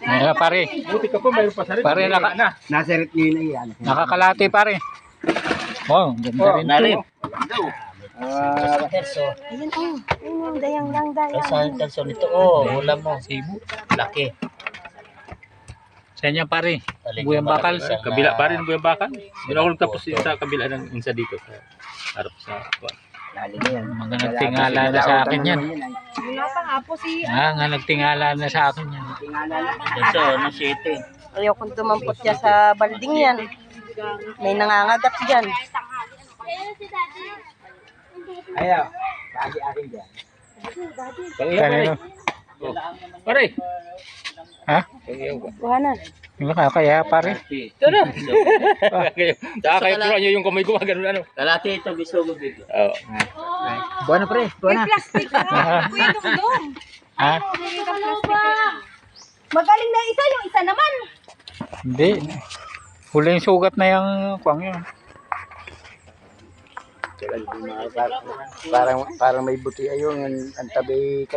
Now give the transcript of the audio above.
Ayan, pare. Buti ka po, mayroon pa sa rin. Pare, Nasa rep nyo na yan. nakakalati, pare. Oh, ganda rin to. Terso. Ayun, oh. Ayun, dayang lang, Sa dayang. terso nito, oh, ulam mo. Sibo. Laki. Sa inyo, pare. Buyang bakal. Kabila pa rin yung bakal. Doon ako nagtapos sa kabila ng insa dito. Sa harap sa... Lalim na yan. Mga nagtingala na sa akin yan. Wala pa nga po si... Nga nagtingala na sa akin yan. Terso, ano, 7. Ayaw kong tumampot dyan sa balding yan. May nangangagat dyan. Ayaw. Lagi akin dyan. Kanino? Pare! Ha? Kuha na. Yung kaya, pare. Ito na! Saka kayo puro nyo yung kamay ko, gano'n ano. Kalati ito, gusto mo bigla. Oo. Buwan na pre. Buwan na. Plastic na. Kuya Dungdong. Ha? Magaling na isa, yung isa naman. Hindi. Huli yung sugat na yung kwang yun. Parang may buti ayun ang tabi